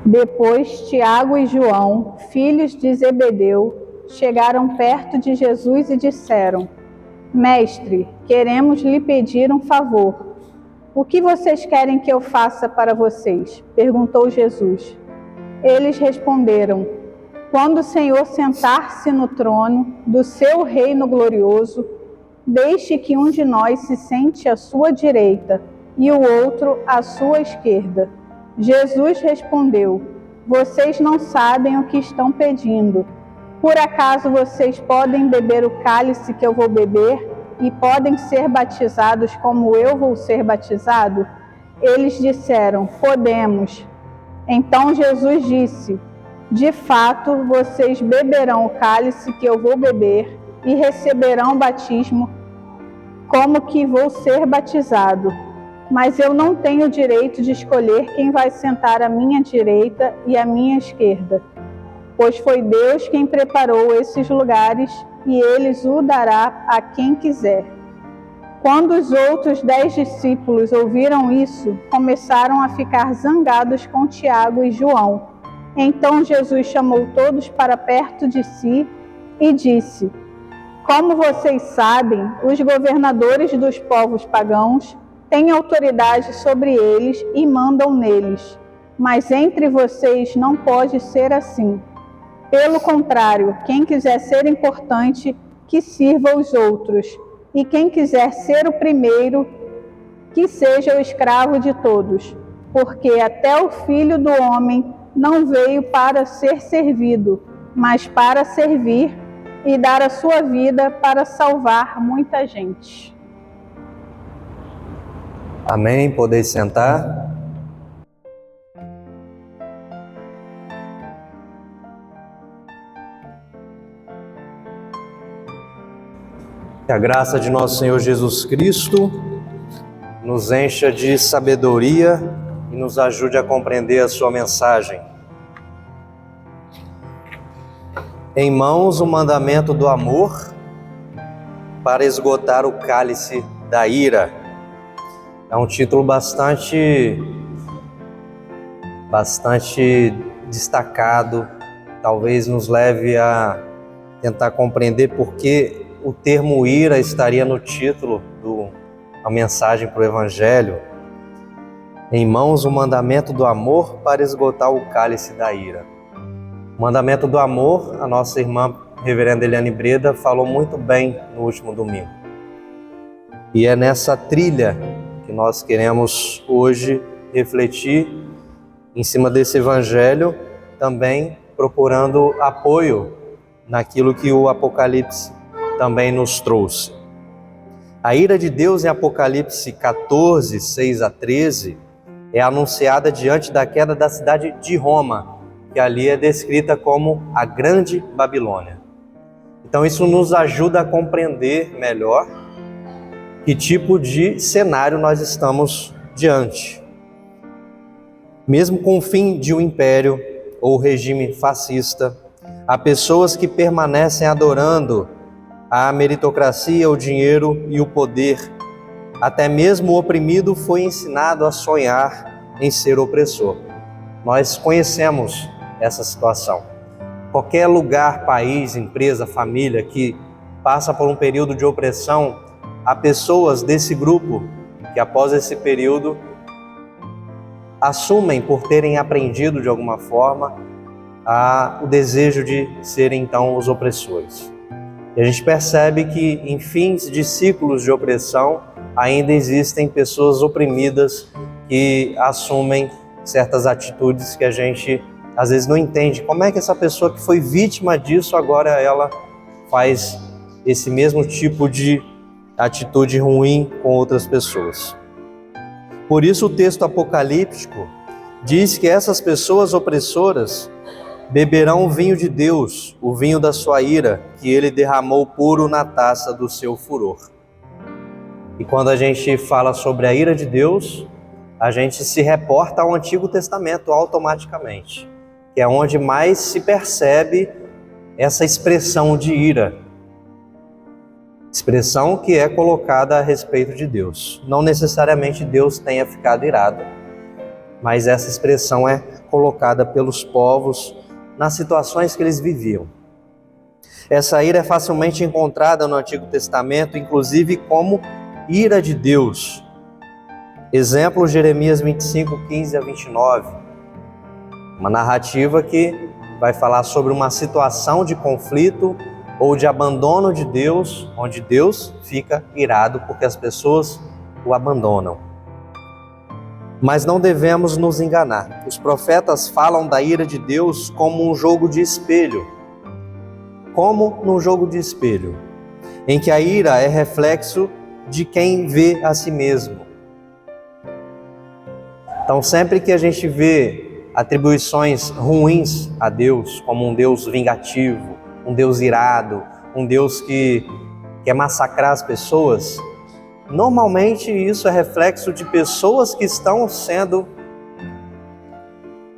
Depois, Tiago e João, filhos de Zebedeu, chegaram perto de Jesus e disseram: Mestre, queremos lhe pedir um favor. O que vocês querem que eu faça para vocês? Perguntou Jesus. Eles responderam: Quando o Senhor sentar-se no trono do seu reino glorioso, deixe que um de nós se sente à sua direita e o outro à sua esquerda. Jesus respondeu: Vocês não sabem o que estão pedindo. Por acaso vocês podem beber o cálice que eu vou beber e podem ser batizados como eu vou ser batizado? Eles disseram: Podemos. Então Jesus disse: De fato, vocês beberão o cálice que eu vou beber e receberão o batismo como que vou ser batizado. Mas eu não tenho o direito de escolher quem vai sentar à minha direita e à minha esquerda, pois foi Deus quem preparou esses lugares e Ele o dará a quem quiser. Quando os outros 10 discípulos ouviram isso, começaram a ficar zangados com Tiago e João. Então Jesus chamou todos para perto de si e disse: Como vocês sabem, os governadores dos povos pagãos têm autoridade sobre eles e mandam neles. Mas entre vocês não pode ser assim. Pelo contrário, quem quiser ser importante, que sirva os outros. E quem quiser ser o primeiro, que seja o escravo de todos. Porque até o Filho do Homem não veio para ser servido, mas para servir e dar a sua vida para salvar muita gente. Amém. Podeis sentar. Que a graça de nosso Senhor Jesus Cristo nos encha de sabedoria e nos ajude a compreender a sua mensagem. Em mãos o mandamento do amor para esgotar o cálice da ira. É um título bastante destacado, talvez nos leve a tentar compreender por que o termo ira estaria no título da mensagem para o Evangelho. Em mãos o mandamento do amor para esgotar o cálice da ira. O mandamento do amor, a nossa irmã reverenda Eliane Breda falou muito bem no último domingo. E é nessa trilha que nós queremos hoje refletir em cima desse Evangelho, também procurando apoio naquilo que o Apocalipse também nos trouxe. A ira de Deus em Apocalipse 14, 6 a 13, é anunciada diante da queda da cidade de Roma, que ali é descrita como a Grande Babilônia. Então isso nos ajuda a compreender melhor que tipo de cenário nós estamos diante. Mesmo com o fim de um império ou regime fascista, há pessoas que permanecem adorando a meritocracia, o dinheiro e o poder. Até mesmo o oprimido foi ensinado a sonhar em ser opressor. Nós conhecemos essa situação. Qualquer lugar, país, empresa, família que passa por um período de opressão, há pessoas desse grupo que após esse período assumem por terem aprendido de alguma forma o desejo de serem então os opressores. E a gente percebe que em fins de ciclos de opressão ainda existem pessoas oprimidas que assumem certas atitudes que a gente às vezes não entende. Como é que essa pessoa que foi vítima disso agora ela faz esse mesmo tipo de atitude ruim com outras pessoas? Por isso o texto apocalíptico diz que essas pessoas opressoras beberão o vinho de Deus, o vinho da sua ira, que ele derramou puro na taça do seu furor. E quando a gente fala sobre a ira de Deus, a gente se reporta ao Antigo Testamento automaticamente, que é onde mais se percebe essa expressão de ira. Expressão que é colocada a respeito de Deus. Não necessariamente Deus tenha ficado irado, mas essa expressão é colocada pelos povos nas situações que eles viviam. Essa ira é facilmente encontrada no Antigo Testamento, inclusive como ira de Deus. Exemplo, Jeremias 25, 15 a 29. Uma narrativa que vai falar sobre uma situação de conflito ou de abandono de Deus, onde Deus fica irado porque as pessoas o abandonam. Mas não devemos nos enganar. Os profetas falam da ira de Deus como um jogo de espelho. Como num jogo de espelho, em que a ira é reflexo de quem vê a si mesmo. Então, sempre que a gente vê atribuições ruins a Deus, como um Deus vingativo, um Deus irado, um Deus que quer massacrar as pessoas, normalmente isso é reflexo de pessoas que estão sendo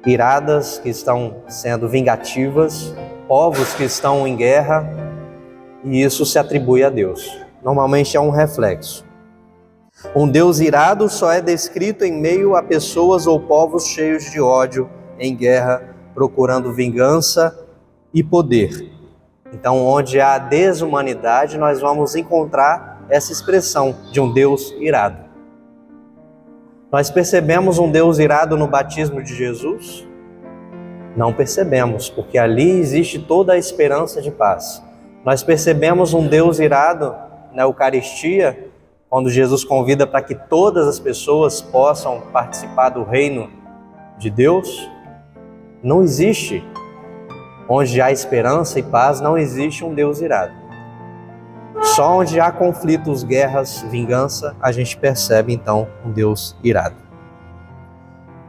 iradas, que estão sendo vingativas, povos que estão em guerra, e isso se atribui a Deus. Normalmente é um reflexo. Um Deus irado só é descrito em meio a pessoas ou povos cheios de ódio, em guerra, procurando vingança e poder. Então, onde há desumanidade, nós vamos encontrar essa expressão de um Deus irado. Nós percebemos um Deus irado no batismo de Jesus? Não percebemos, porque ali existe toda a esperança de paz. Nós percebemos um Deus irado na Eucaristia, quando Jesus convida para que todas as pessoas possam participar do reino de Deus. Não existe. Onde há esperança e paz, não existe um Deus irado. Só onde há conflitos, guerras, vingança, a gente percebe então um Deus irado.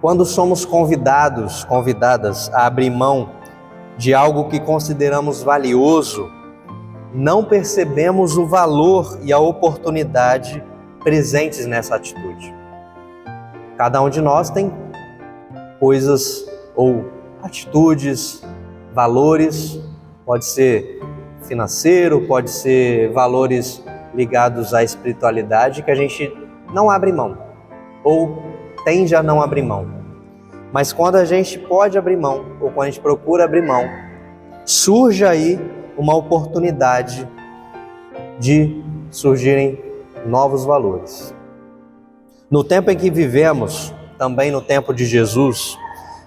Quando somos convidadas a abrir mão de algo que consideramos valioso, não percebemos o valor e a oportunidade presentes nessa atitude. Cada um de nós tem coisas ou atitudes, valores, pode ser financeiro, pode ser valores ligados à espiritualidade que a gente não abre mão ou tende a não abrir mão. Mas quando a gente pode abrir mão ou quando a gente procura abrir mão, surge aí uma oportunidade de surgirem novos valores. No tempo em que vivemos, também no tempo de Jesus,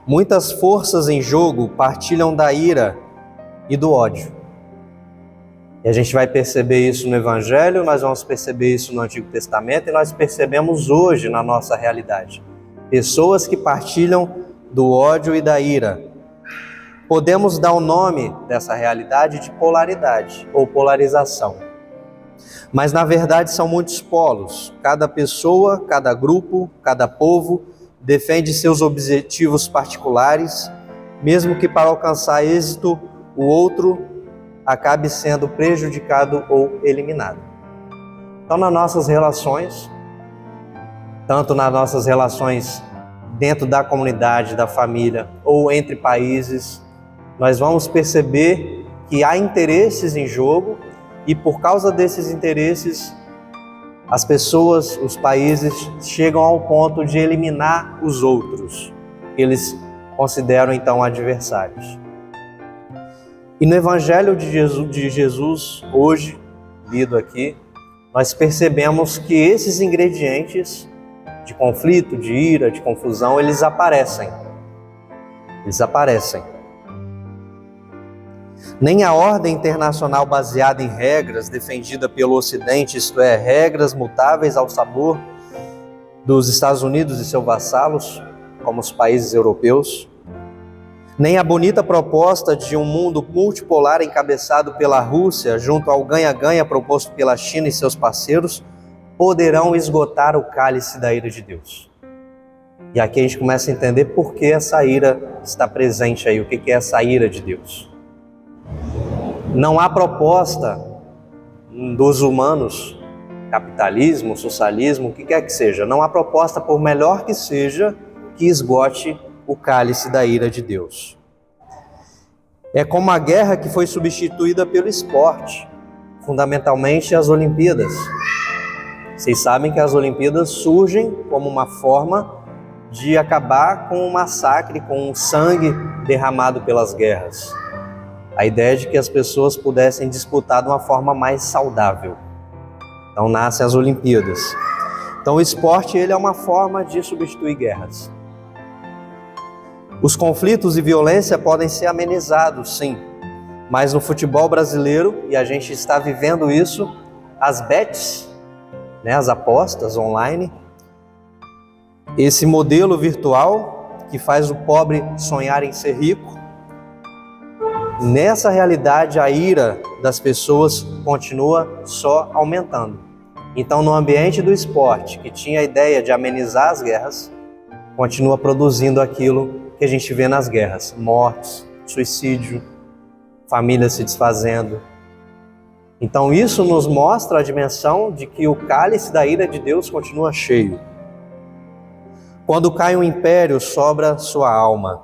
muitas forças em jogo partilham da ira e do ódio. E a gente vai perceber isso no Evangelho, nós vamos perceber isso no Antigo Testamento e nós percebemos hoje na nossa realidade. Pessoas que partilham do ódio e da ira. Podemos dar o nome dessa realidade de polaridade ou polarização. Mas na verdade são muitos polos. Cada pessoa, cada grupo, cada povo defende seus objetivos particulares, mesmo que para alcançar êxito o outro acabe sendo prejudicado ou eliminado. Então, nas nossas relações, tanto nas nossas relações dentro da comunidade, da família ou entre países, nós vamos perceber que há interesses em jogo e por causa desses interesses, as pessoas, os países chegam ao ponto de eliminar os outros, que eles consideram então adversários. E no Evangelho de Jesus, hoje, lido aqui, nós percebemos que esses ingredientes de conflito, de ira, de confusão, eles aparecem. Nem a ordem internacional baseada em regras defendida pelo Ocidente, isto é, regras mutáveis ao sabor dos Estados Unidos e seus vassalos, como os países europeus, nem a bonita proposta de um mundo multipolar encabeçado pela Rússia junto ao ganha-ganha proposto pela China e seus parceiros poderão esgotar o cálice da ira de Deus. E aqui a gente começa a entender por que essa ira está presente aí, o que é essa ira de Deus. Não há proposta dos humanos, capitalismo, socialismo, o que quer que seja, não há proposta, por melhor que seja, que esgote o cálice da ira de Deus. É como a guerra que foi substituída pelo esporte, fundamentalmente as Olimpíadas. Vocês sabem que as Olimpíadas surgem como uma forma de acabar com o massacre, com o sangue derramado pelas guerras. A ideia de que as pessoas pudessem disputar de uma forma mais saudável. Então nascem as Olimpíadas. Então o esporte ele é uma forma de substituir guerras. Os conflitos e violência podem ser amenizados, sim. Mas no futebol brasileiro, e a gente está vivendo isso, as bets, as apostas online, esse modelo virtual que faz o pobre sonhar em ser rico, nessa realidade a ira das pessoas continua só aumentando. Então no ambiente do esporte, que tinha a ideia de amenizar as guerras, continua produzindo aquilo que a gente vê nas guerras: mortes, suicídio, famílias se desfazendo. Então isso nos mostra a dimensão de que o cálice da ira de Deus continua cheio. Quando cai um império, sobra sua alma.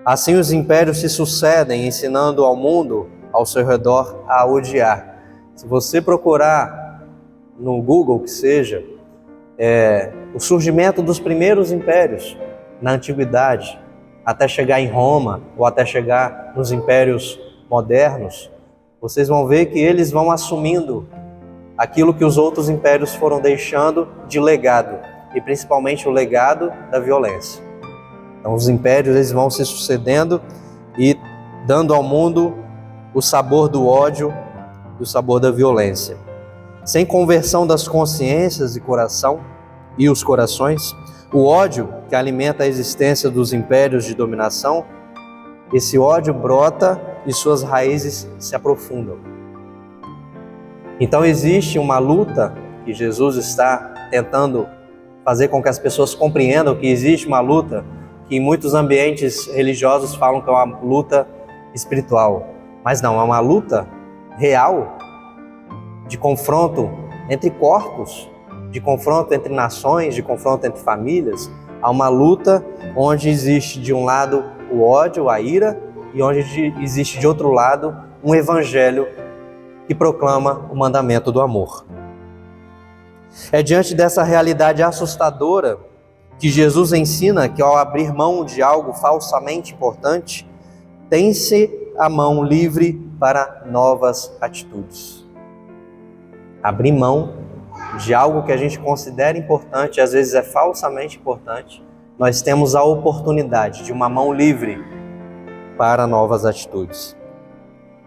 Assim os impérios se sucedem, ensinando ao mundo ao seu redor a odiar. Se você procurar no Google, que seja, o surgimento dos primeiros impérios na antiguidade, até chegar em Roma, ou até chegar nos impérios modernos, vocês vão ver que eles vão assumindo aquilo que os outros impérios foram deixando de legado, e principalmente o legado da violência. Então os impérios eles vão se sucedendo e dando ao mundo o sabor do ódio e o sabor da violência. Sem conversão das consciências e os corações, o ódio que alimenta a existência dos impérios de dominação, esse ódio brota e suas raízes se aprofundam. Então existe uma luta que Jesus está tentando fazer com que as pessoas compreendam que existe uma luta que em muitos ambientes religiosos falam que é uma luta espiritual. Mas não, é uma luta real de confronto entre corpos, de confronto entre nações, de confronto entre famílias. Há uma luta onde existe de um lado o ódio, a ira, e onde existe de outro lado um evangelho que proclama o mandamento do amor. É diante dessa realidade assustadora que Jesus ensina que ao abrir mão de algo falsamente importante, tem-se a mão livre para novas atitudes. Abrir mão de algo que a gente considera importante, às vezes é falsamente importante, nós temos a oportunidade de uma mão livre para novas atitudes.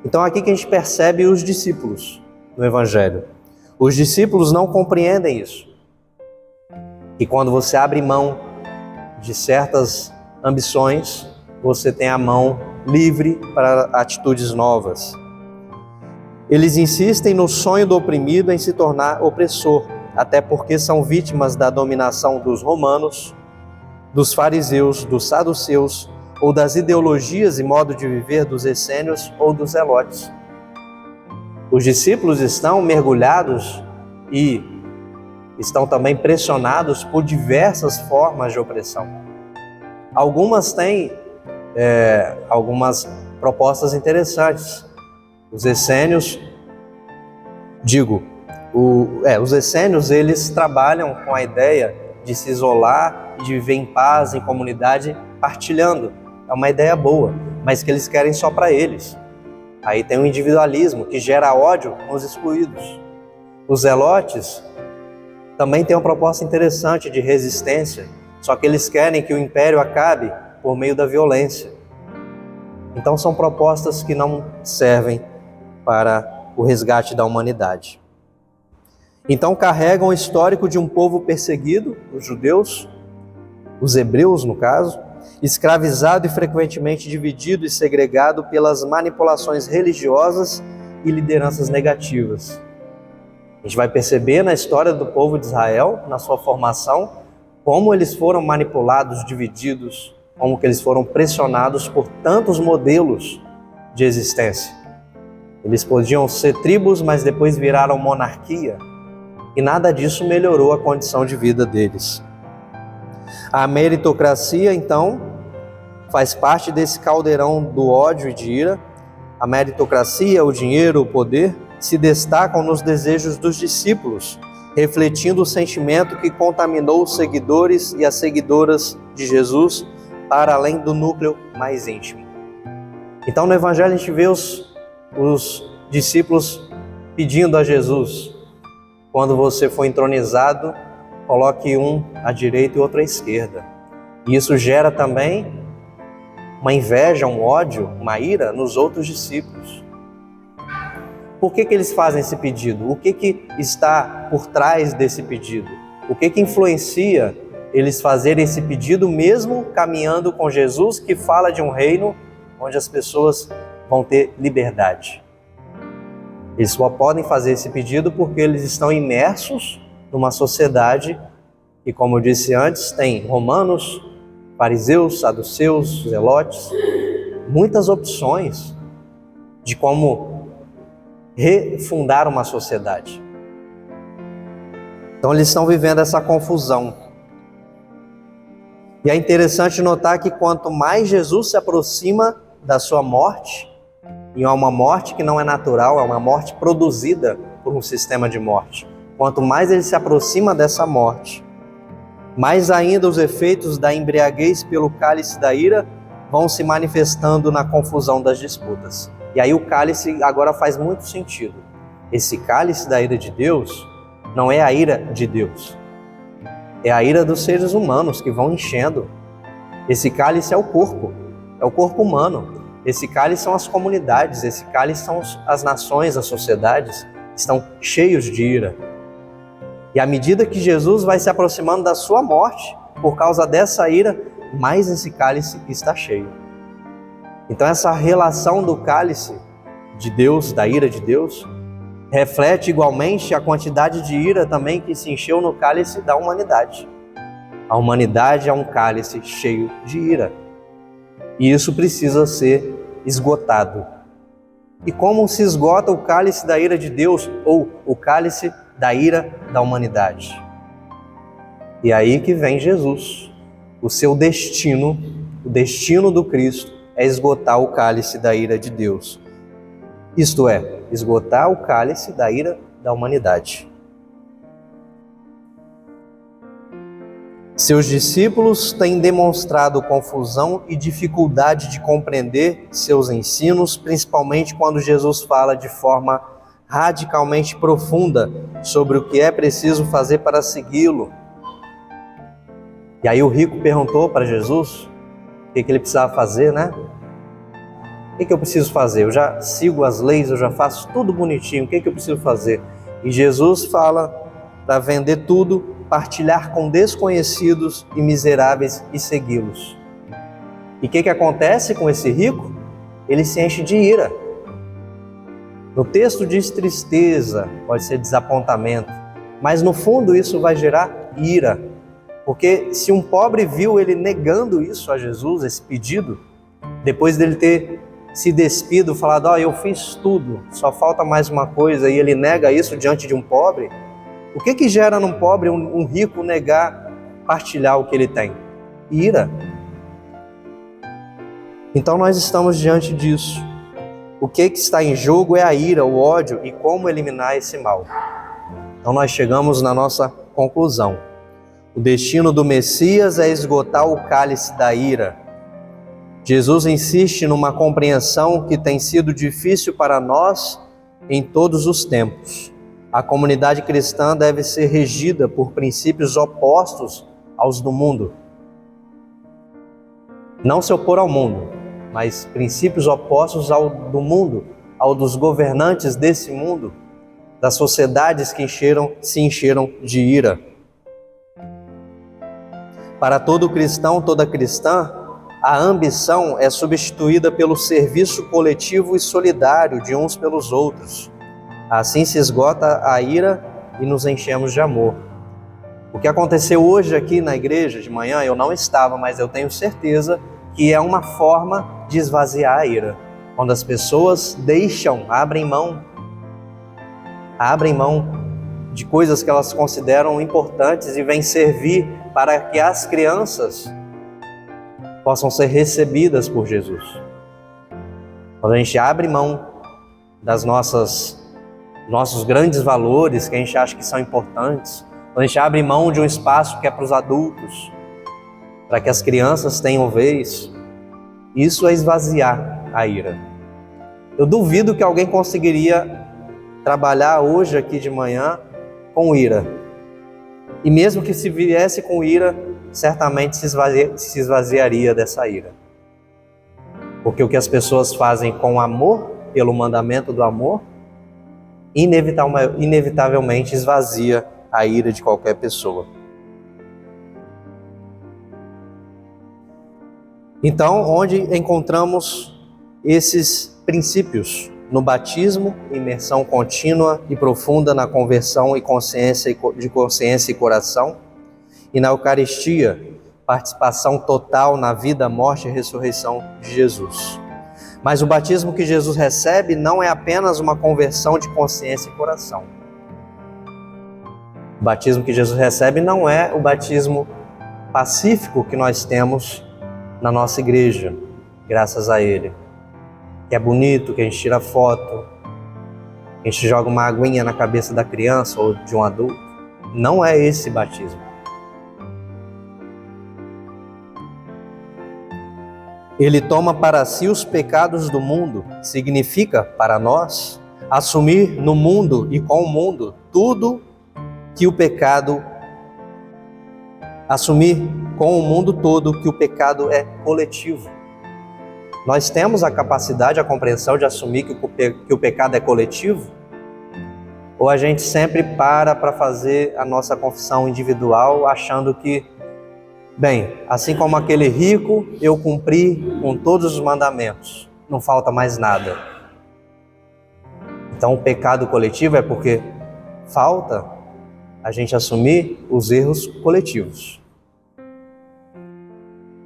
Então aqui que a gente percebe os discípulos no Evangelho. Os discípulos não compreendem isso. E quando você abre mão de certas ambições, você tem a mão livre para atitudes novas. Eles insistem no sonho do oprimido em se tornar opressor, até porque são vítimas da dominação dos romanos, dos fariseus, dos saduceus, ou das ideologias e modo de viver dos essênios ou dos zelotes. Os discípulos estão mergulhados e estão também pressionados por diversas formas de opressão. Algumas têm algumas propostas interessantes. Os essênios, os essênios, eles trabalham com a ideia de se isolar e de viver em paz, em comunidade, partilhando. É uma ideia boa, mas que eles querem só para eles. Aí tem o individualismo, que gera ódio nos excluídos. Os zelotes também têm uma proposta interessante de resistência, só que eles querem que o império acabe por meio da violência. Então são propostas que não servem para o resgate da humanidade. Então carregam o histórico de um povo perseguido, os judeus, os hebreus no caso, escravizado e frequentemente dividido e segregado pelas manipulações religiosas e lideranças negativas. A gente vai perceber na história do povo de Israel, na sua formação, como eles foram manipulados, divididos, como que eles foram pressionados por tantos modelos de existência. Eles podiam ser tribos, mas depois viraram monarquia, e nada disso melhorou a condição de vida deles. A meritocracia, então, faz parte desse caldeirão do ódio e de ira. A meritocracia, o dinheiro, o poder, se destacam nos desejos dos discípulos refletindo o sentimento que contaminou os seguidores e as seguidoras de Jesus para além do núcleo mais íntimo. Então no Evangelho a gente vê os discípulos pedindo a Jesus: quando você for entronizado, coloque um à direita e outro à esquerda. E isso gera também uma inveja, um ódio, uma ira nos outros discípulos. Por que eles fazem esse pedido? O que está por trás desse pedido? O que influencia eles fazerem esse pedido mesmo caminhando com Jesus, que fala de um reino onde as pessoas vão ter liberdade? Eles só podem fazer esse pedido porque eles estão imersos numa sociedade que, como eu disse antes, tem romanos, fariseus, saduceus, zelotes, muitas opções de como refundar uma sociedade. Então eles estão vivendo essa confusão. E é interessante notar que quanto mais Jesus se aproxima da sua morte, e é uma morte que não é natural, é uma morte produzida por um sistema de morte, quanto mais ele se aproxima dessa morte, mais ainda os efeitos da embriaguez pelo cálice da ira vão se manifestando na confusão das disputas. E aí o cálice agora faz muito sentido. Esse cálice da ira de Deus não é a ira de Deus, é a ira dos seres humanos que vão enchendo. Esse cálice é o corpo humano. Esse cálice são as comunidades, esse cálice são as nações, as sociedades, estão cheios de ira. E à medida que Jesus vai se aproximando da sua morte, por causa dessa ira, mais esse cálice está cheio. Então essa relação do cálice de Deus, da ira de Deus, reflete igualmente a quantidade de ira também que se encheu no cálice da humanidade. A humanidade é um cálice cheio de ira. E isso precisa ser esgotado. E como se esgota o cálice da ira de Deus ou o cálice da ira da humanidade? E aí que vem Jesus. O seu destino, o destino do Cristo, é esgotar o cálice da ira de Deus. Isto é, esgotar o cálice da ira da humanidade. Seus discípulos têm demonstrado confusão e dificuldade de compreender seus ensinos, principalmente quando Jesus fala de forma radicalmente profunda sobre o que é preciso fazer para segui-lo. E aí o rico perguntou para Jesus o que ele precisava fazer, né? O que eu preciso fazer? Eu já sigo as leis, eu já faço tudo bonitinho, o que eu preciso fazer? E Jesus fala para vender tudo, partilhar com desconhecidos e miseráveis e segui-los. E o que acontece com esse rico? Ele se enche de ira. No texto diz tristeza, pode ser desapontamento, mas no fundo isso vai gerar ira. Porque se um pobre viu ele negando isso a Jesus, esse pedido, depois dele ter se despido, falado, eu fiz tudo, só falta mais uma coisa, e ele nega isso diante de um pobre, o que gera num pobre um rico negar, partilhar o que ele tem? Ira. Então nós estamos diante disso. O que está em jogo é a ira, o ódio e como eliminar esse mal. Então nós chegamos na nossa conclusão. O destino do Messias é esgotar o cálice da ira. Jesus insiste numa compreensão que tem sido difícil para nós em todos os tempos. A comunidade cristã deve ser regida por princípios opostos aos do mundo. Não se opor ao mundo, mas princípios opostos ao do mundo, ao dos governantes desse mundo, das sociedades que se encheram de ira. Para todo cristão, toda cristã, a ambição é substituída pelo serviço coletivo e solidário de uns pelos outros. Assim se esgota a ira e nos enchemos de amor. O que aconteceu hoje aqui na igreja de manhã, eu não estava, mas eu tenho certeza que é uma forma de esvaziar a ira. Quando as pessoas abrem mão de coisas que elas consideram importantes e vêm servir para que as crianças possam ser recebidas por Jesus. Quando a gente abre mão das nossas nossos grandes valores que a gente acha que são importantes, quando a gente abre mão de um espaço que é para os adultos, para que as crianças tenham vez, isso é esvaziar a ira. Eu duvido que alguém conseguiria trabalhar hoje aqui de manhã com ira. E mesmo que se viesse com ira, certamente se esvaziaria dessa ira. Porque o que as pessoas fazem com amor, pelo mandamento do amor, inevitavelmente esvazia a ira de qualquer pessoa. Então, onde encontramos esses princípios? No batismo, imersão contínua e profunda na conversão de consciência e coração. E na Eucaristia, participação total na vida, morte e ressurreição de Jesus. Mas o batismo que Jesus recebe não é apenas uma conversão de consciência e coração. O batismo que Jesus recebe não é o batismo pacífico que nós temos na nossa igreja, graças a Ele. Que é bonito, que a gente tira foto, que a gente joga uma aguinha na cabeça da criança ou de um adulto. Não é esse batismo. Ele toma para si os pecados do mundo, significa, para nós, assumir no mundo e com o mundo tudo que o pecado, assumir com o mundo todo que o pecado é coletivo. Nós temos a capacidade, a compreensão de assumir que o pecado é coletivo? Ou a gente sempre para fazer a nossa confissão individual, achando que, bem, assim como aquele rico, eu cumpri com todos os mandamentos, não falta mais nada. Então o pecado coletivo é porque falta a gente assumir os erros coletivos.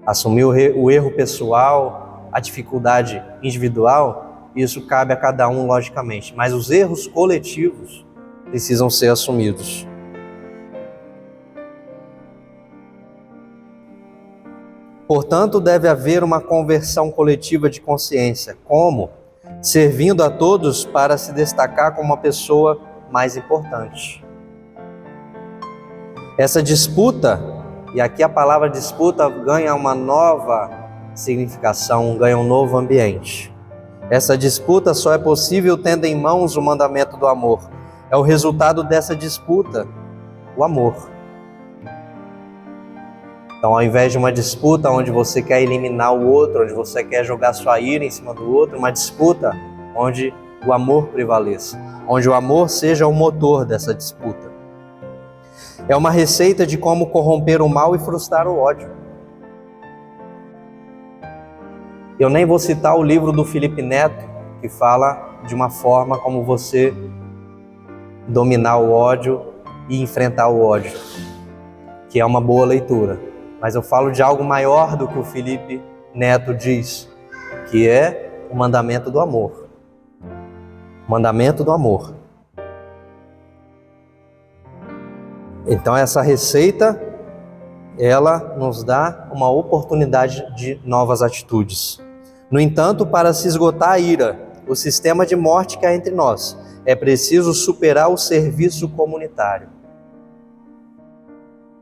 Assumir o erro pessoal, a dificuldade individual, isso cabe a cada um, logicamente. Mas os erros coletivos precisam ser assumidos. Portanto, deve haver uma conversão coletiva de consciência. Como? Servindo a todos para se destacar como uma pessoa mais importante. Essa disputa, e aqui a palavra disputa ganha uma nova significação, ganha um novo ambiente. Essa disputa só é possível tendo em mãos o mandamento do amor. É o resultado dessa disputa, o amor. Então, ao invés de uma disputa onde você quer eliminar o outro, onde você quer jogar sua ira em cima do outro, uma disputa onde o amor prevaleça, onde o amor seja o motor dessa disputa. É uma receita de como corromper o mal e frustrar o ódio. Eu nem vou citar o livro do Felipe Neto, que fala de uma forma como você dominar o ódio e enfrentar o ódio, que é uma boa leitura. Mas eu falo de algo maior do que o Felipe Neto diz, que é o mandamento do amor. O mandamento do amor. Então essa receita, ela nos dá uma oportunidade de novas atitudes. No entanto, para se esgotar a ira, o sistema de morte que há entre nós, é preciso superar o serviço comunitário.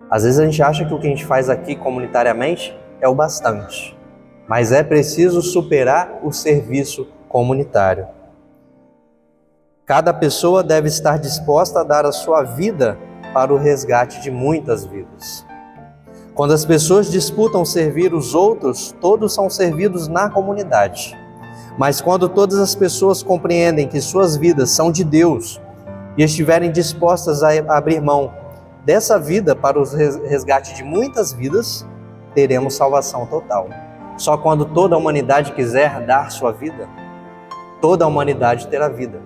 Às vezes a gente acha que o que a gente faz aqui comunitariamente é o bastante, mas é preciso superar o serviço comunitário. Cada pessoa deve estar disposta a dar a sua vida para o resgate de muitas vidas. Quando as pessoas disputam servir os outros, todos são servidos na comunidade. Mas quando todas as pessoas compreendem que suas vidas são de Deus e estiverem dispostas a abrir mão dessa vida para o resgate de muitas vidas, teremos salvação total. Só quando toda a humanidade quiser dar sua vida, toda a humanidade terá vida.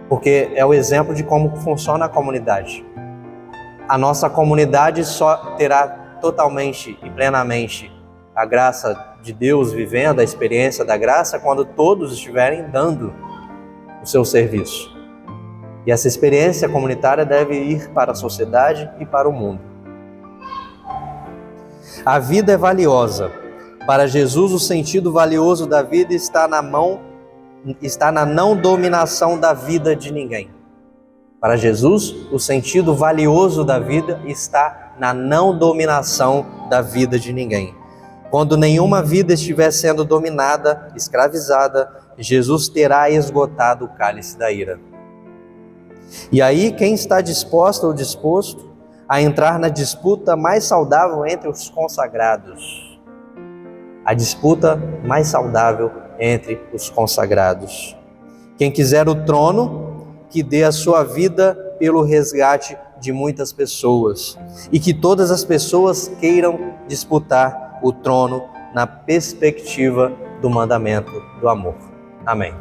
Porque é o exemplo de como funciona a comunidade. A nossa comunidade só terá totalmente e plenamente a graça de Deus, vivendo a experiência da graça, quando todos estiverem dando o seu serviço. E essa experiência comunitária deve ir para a sociedade e para o mundo. A vida é valiosa. Para Jesus, o sentido valioso da vida está na mão está na não dominação da vida de ninguém. Para Jesus, o sentido valioso da vida está na não dominação da vida de ninguém. Quando nenhuma vida estiver sendo dominada, escravizada, Jesus terá esgotado o cálice da ira. E aí, quem está disposto ou disposto a entrar na disputa mais saudável entre os consagrados? A disputa mais saudável entre os consagrados. Quem quiser o trono, que dê a sua vida pelo resgate de muitas pessoas. E que todas as pessoas queiram disputar o trono na perspectiva do mandamento do amor. Amém.